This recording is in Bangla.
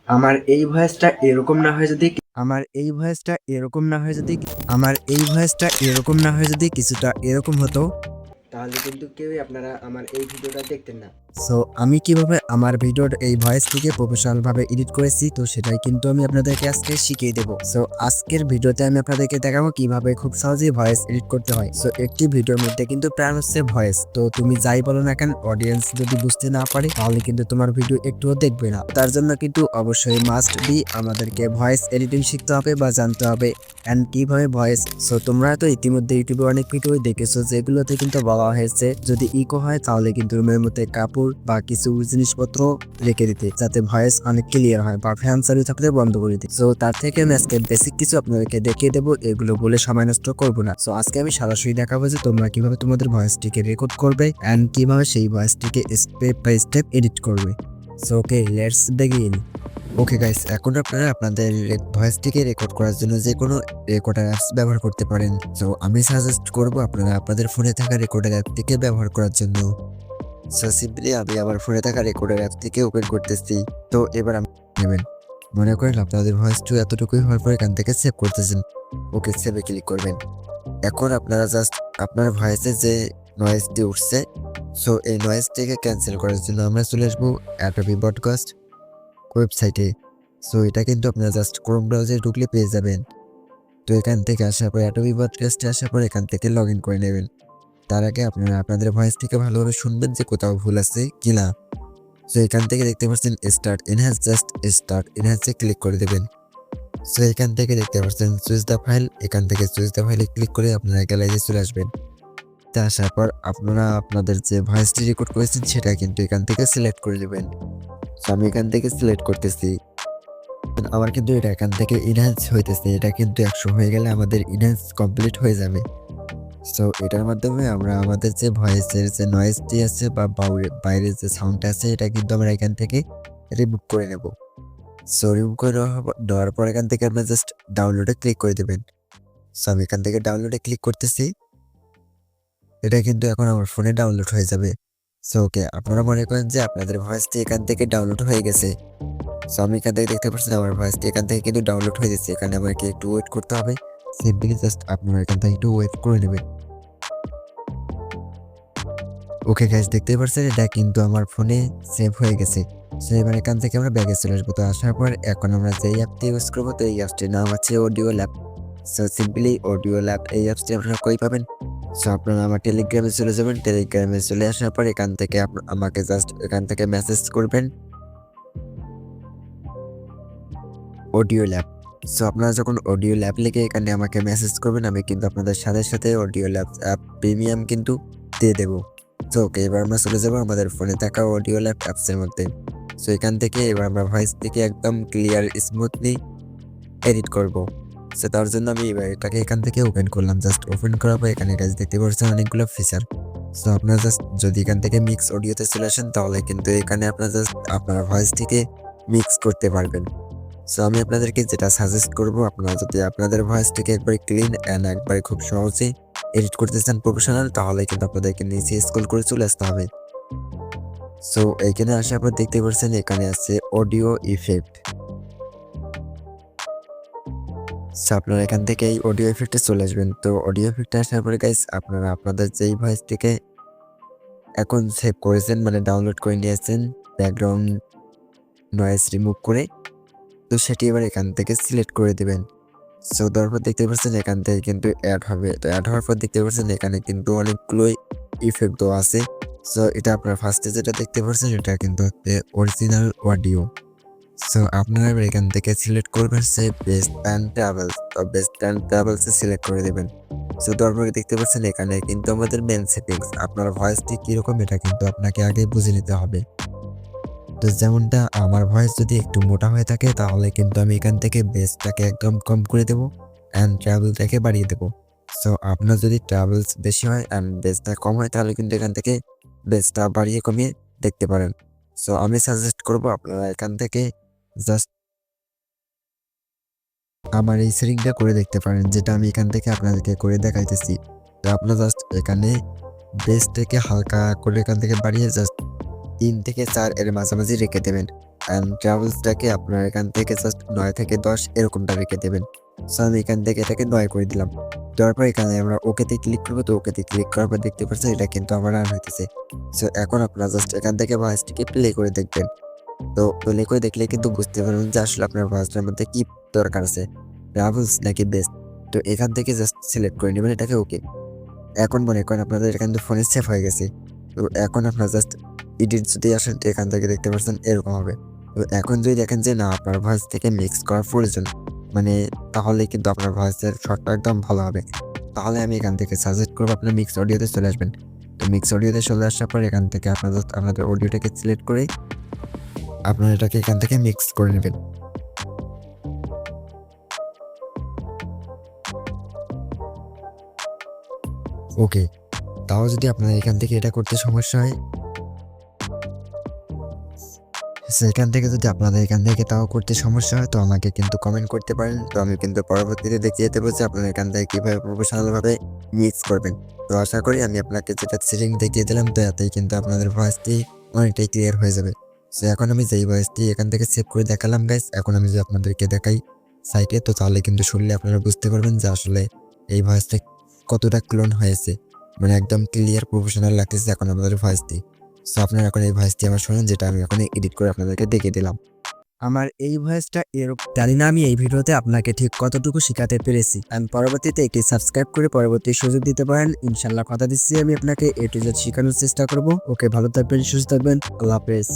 আমার এই ভয়েসটা এরকম না হয় যদি আমার এই ভয়েসটা এরকম না হয় যদি আমার এই ভয়েসটা এরকম না হয় যদি কিছুটা এরকম হতো। তাহলে কিন্তু কেউই আপনারা আমার এই ভিডিওটা দেখতেন না। সো আমি কিভাবে আমার ভিডিওর এই ভয়েসটিকে প্রফেশনাল ভাবে এডিট করেছি, তো সেটাই কিন্তু আমি আপনাদেরকে আজকে শিখিয়ে দেবো। সো আজকের ভিডিওতে আমি আপনাদেরকে দেখাবো কিভাবে খুব সহজেই ভয়েস এডিট করতে হয়। সো একটি ভিডিওর মধ্যে কিন্তু প্রাণ হচ্ছে ভয়েস, তো তুমি যাই বলো না কেন অডিয়েন্স যদি বুঝতে না পারে তাহলে কিন্তু তোমার ভিডিও একটুও দেখবে না। তার জন্য কিন্তু অবশ্যই মাস্ট বি আমাদেরকে ভয়েস এডিটিং শিখতে হবে বা জানতে হবে অ্যান্ড কিভাবে ভয়েস। সো তোমরা তো ইতিমধ্যে ইউটিউবে অনেক ভিডিও দেখেছো যেগুলোতে কিন্তু বলা হয়েছে যদি ইকো হয় তাহলে কিন্তু রুমের মধ্যে কাপড় বা কিছু জিনিসপত্র রেখে দিতে, যাতে ভয়েস অনেক ক্লিয়ার হয়, বা ফ্যান চালু থাকলে বন্ধ করে দিতে। সো তার থেকে আমি আজকে বেসিক কিছু আপনাদেরকে দেখিয়ে দেবো, এগুলো বলে সময় নষ্ট করবো না। সো আজকে আমি সরাসরি দেখাবো যে তোমরা কিভাবে তোমাদের ভয়েসটিকে রেকর্ড করবে অ্যান্ড কিভাবে সেই ভয়েসটিকে স্টেপ বাই স্টেপ এডিট করবে। So okay, let's begin. Okay guys, এখন আপনারা আপনাদের ভয়েসটিকে রেকর্ড করার জন্য যে কোনো রেকর্ডার অ্যাপস ব্যবহার করতে পারেন। সো আমি সাজেস্ট করব আপনারা আপনাদের ফোনে থাকা রেকর্ডার অ্যাপটিকে ব্যবহার করার জন্য। সো সিম্পলি আমি আমার ফোনে থাকা রেকর্ডার অ্যাপ থেকে ওপেন করতেছি। তো এবার আমি নেবেন, মনে করেন আপনাদের ভয়েসটা এতটুকুই হওয়ার পর এখান থেকে সেভ করতেছেন। ওকে, সেভে ক্লিক করবেন। এখন আপনারা জাস্ট আপনার ভয়েসে যে নয়েজটি উঠছে, সো এই নয়েজটিকে ক্যান্সেল করার জন্য আমরা চলে আসবো অ্যাডোবি পডকাস্ট ওয়েবসাইটে। সো এটা কিন্তু আপনারা জাস্ট ক্রোম ব্রাউজারে ঢুকলে পেয়ে যাবেন। তো এখান থেকে আসার পর অ্যাডোবি পডকাস্টে আসার পর এখান থেকে লগ ইন করে নেবেন। তার আগে আপনারা আপনাদের ভয়েস থেকে ভালোভাবে শুনবেন যে কোথাও ভুল আছে কিনা। সো এখান থেকে দেখতে পাচ্ছেন স্টার্ট এনহ্যান্স, জাস্ট স্টার্ট এনহ্যান্সে ক্লিক করে দেবেন। সো এখান থেকে দেখতে পাচ্ছেন চুজ দ্য ফাইল, এখান থেকে চুজ দ্য ফাইলে ক্লিক করে আপনারা গ্যালারিতে চলে আসবেন। তা আসার পর আপনারা আপনাদের যে ভয়েসটি রেকর্ড করেছেন সেটা কিন্তু এখান থেকে সিলেক্ট করে নেবেন। সো আমি এখান থেকে সিলেক্ট করতেছি। আমার কিন্তু এটা এখান থেকে ইনহ্যান্স হইতেছে, এটা কিন্তু 100 হয়ে গেলে আমাদের ইনহ্যান্স কমপ্লিট হয়ে যাবে। সো এটার মাধ্যমে আমরা আমাদের যে ভয়েসের যে নয়েজটি আছে বা বাইরের যে সাউন্ডটা আছে এটা কিন্তু আমরা এখান থেকে রিমুভ করে নেব। সো রিমুভ করে দেওয়ার পর এখান থেকে আমরা জাস্ট ডাউনলোডে ক্লিক করে দেবেন। সো আমি এখান থেকে ডাউনলোডে ক্লিক করতেছি। এটা কিন্তু এখন আমার ফোনে ডাউনলোড হয়ে যাবে। সো ওকে, আপনারা মনে করেন যে আপনাদের ভয়েসটি এখান থেকে ডাউনলোড হয়ে গেছে। সো আমি এখান থেকে দেখতে পাচ্ছেন আমার ভয়েসটি এখান থেকে কিন্তু ডাউনলোড হয়ে যাচ্ছে। এখানে আমাকে একটু ওয়েট করতে হবে। সিম্পলি জাস্ট আপনারা এখান থেকে একটু ওয়েট করে নেবেন। ওকে গাইস, দেখতেই পাচ্ছেন এটা কিন্তু আমার ফোনে সেভ হয়ে গেছে। সো এবার এখান থেকে আমরা ব্যাগে চলে আসবো। তো আসার পর এখন আমরা যে অ্যাপটি ইউজ করবো, তো এই অ্যাপটির নাম আছে audio lab. So simply audio lab এই অ্যাপসটি আপনারা কই পাবেন? সো আপনারা আমার টেলিগ্রামে চলে যাবেন। টেলিগ্রামে চলে আসার পর এখান থেকে আমাকে জাস্ট এখান থেকে মেসেজ করবেন অডিও ল্যাব। সো আপনারা যখন অডিও ল্যাব লিখে এখানে আমাকে মেসেজ করবেন, আমি কিন্তু আপনাদের সাথে সাথে অডিও ল্যাব অ্যাপ প্রিমিয়াম কিন্তু দিয়ে দেবো। সো ওকে, এবার আমরা চলে যাবো আমাদের ফোনে থাকা অডিও ল্যাব অ্যাপসের মধ্যে। সো এখান থেকে এবার আমরা ভয়েস থেকে একদম ক্লিয়ার স্মুথলি এডিট করব। সো তার জন্য আমি এবার এটাকে এখান থেকে ওপেন করলাম। জাস্ট ওপেন করার পর এখানে কাজ দেখতে পাচ্ছেন অনেকগুলো ফিচার। সো আপনারা জাস্ট যদি এখান থেকে মিক্স অডিওতে চলে আসেন তাহলে কিন্তু এখানে আপনারা জাস্ট আপনার ভয়েসটিকে মিক্স করতে পারবেন। সো আমি আপনাদেরকে যেটা সাজেস্ট করব, আপনারা যদি আপনাদের ভয়েসটিকে একবারে ক্লিন অ্যান্ড একবারে খুব সহজে এডিট করতে চান প্রফেশনাল, তাহলে কিন্তু আপনাদেরকে নিচে স্ক্রল করে চলে আসতে হবে। সো এইখানে আসার পর দেখতে পাচ্ছেন এখানে আছে অডিও ইফেক্ট। সো আপনারা এখান থেকে এই অডিও ইফেক্টে চলে আসবেন। তো অডিও ইফেক্টে আসার পরে গাইস আপনারা আপনাদের যেই ভয়েসটিকে এখন সেভ করেছেন মানে ডাউনলোড করে নিয়েছেন ব্যাকগ্রাউন্ড নয়েজ রিমুভ করে, তো সেটি এবার এখান থেকে সিলেক্ট করে দেবেন। সো দেওয়ার পর দেখতে পাচ্ছেন এখান থেকে কিন্তু অ্যাড হবে। তো অ্যাড হওয়ার পর দেখতে পাচ্ছেন এখানে কিন্তু অনেকগুলো ইফেক্ট দেওয়া আছে। সো এটা আপনার ফার্স্টে যেটা দেখতে পাচ্ছেন এটা কিন্তু হচ্ছে অরিজিনাল অডিও। সো আপনারা এবার এখান থেকে সিলেক্ট করবেন সে বেস্ট অ্যান্ড ট্রাভেলস। তো বেস্ট অ্যান্ড ট্রাভেলসে সিলেক্ট করে দেবেন। সো তারপরে দেখতে পাচ্ছেন এখানে কিন্তু আমাদের মেন সেটিংস, আপনার ভয়েসটি কীরকম এটা কিন্তু আপনাকে আগে বুঝে নিতে হবে। তো যেমনটা আমার ভয়েস যদি একটু মোটা হয়ে থাকে তাহলে কিন্তু আমি এখান থেকে বেসটাকে একদম কম করে দেবো অ্যান্ড ট্রাভেলটাকে বাড়িয়ে দেবো। সো আপনার যদি ট্রাভেলস বেশি হয় অ্যান্ড বেসটা কম হয় তাহলে কিন্তু এখান থেকে বেসটা বাড়িয়ে কমিয়ে দেখতে পারেন। সো আমি সাজেস্ট করবো আপনারা এখান থেকে জাস্ট আমার এই সেটিংটা করে দেখতে পারেন, যেটা আমি এখান থেকে আপনাদেরকে করে দেখাইতেছি। তো আপনারা জাস্ট এখানে বেসটাকে হালকা করে এখান থেকে বাড়িয়ে জাস্ট 3 থেকে 4 এর মাঝামাঝি রেখে দেবেন। অ্যান্ড ট্রাভেলসটাকে আপনার এখান থেকে জাস্ট 9 থেকে 10 এরকমটা রেখে দেবেন। সো আমি এখান থেকে এটাকে 9 করে দিলাম। দেওয়ার পর এখানে আমরা ওকেতে ক্লিক করবো, তো ওকেতে ক্লিক করার পর দেখতে পাচ্ছেন এটা কিন্তু আমার রান হইতেছে। সো এখন আপনারা জাস্ট এখান থেকে ভয়েসটিকে প্লে করে দেখবেন। তো প্লে করে দেখলে কিন্তু বুঝতে পারবেন যে আসলে আপনার ভয়েসটার মধ্যে কি দরকার আছে, ট্রাভেলস নাকি বেস্ট। তো এখান থেকে জাস্ট সিলেক্ট করে নেবেন এটাকে ওকে। এখন মনে করেন আপনাদের এখান থেকে ফোনে সেভ হয়ে গেছে। তো এখন আপনার জাস্ট এডিট যদি আসেন তো এখান থেকে দেখতে পাচ্ছেন এরকম হবে। তো এখন যদি দেখেন যে না আপনার ভয়েস থেকে মিক্স করার প্রয়োজন, মানে তাহলে কিন্তু আপনার ভয়েসের শটটা একদম ভালো হবে। তাহলে আমি এখান থেকে সাজেস্ট করবো আপনার মিক্স অডিওতে চলে আসবেন। তো মিক্স অডিওতে চলে আসার পর এখান থেকে আপনার জাস্ট আপনাদের অডিওটাকে সিলেক্ট করে আপনারা এটাকে এখান থেকে মিক্স করে নেবেন। ওকে, তাও যদি আপনার এখান থেকে এটা করতে সমস্যা হয়, সেখান থেকে যদি আপনাদের এখান থেকে তাও করতে সমস্যা হয় তো আমাকে কিন্তু কমেন্ট করতে পারেন। তো আমি কিন্তু পরবর্তীতে দেখিয়ে দেবো যে আপনারা এখান থেকে কীভাবে প্রফেশনালভাবে মিক্স করবেন। তো আশা করি আমি আপনাকে যেটা সেটিং দেখিয়ে দিলাম তো এতেই কিন্তু আপনাদের ভয়েসটি অনেকটাই ক্লিয়ার হয়ে যাবে। সো এখন আমি যেই ভয়েসটি এখান থেকে সেভ করে দেখালাম গাইস, এখন আমি যদি আপনাদেরকে দেখাই সাইটে, তো তাহলে কিন্তু শুনলে আপনারা বুঝতে পারবেন যে আসলে এই ভয়েসটা কতটা ক্লোন হয়েছে, মানে একদম ক্লিয়ার প্রফেশনাল লাগতেছে এখন আমাদের ভয়েসটি। সো আপনারা এখন এই ভয়েসটি আমার শোনেন, যেটা আমি এখন এডিট করে আপনাদেরকে দেখিয়ে দিলাম। আমার এই ভয়েসটা এরকম, জানি না আমি এই ভিডিওতে আপনাকে ঠিক কতটুকু শেখাতে পেরেছি। আমি পরবর্তীতে একটি সাবস্ক্রাইব করে পরবর্তী সুযোগ দিতে পারেন, ইনশাল্লাহ কথা দিচ্ছি আমি আপনাকে A to Z শেখানোর চেষ্টা করব। ওকে, ভালো থাকবেন, সুস্থ থাকবেন, আল্লাহ হাফেজ।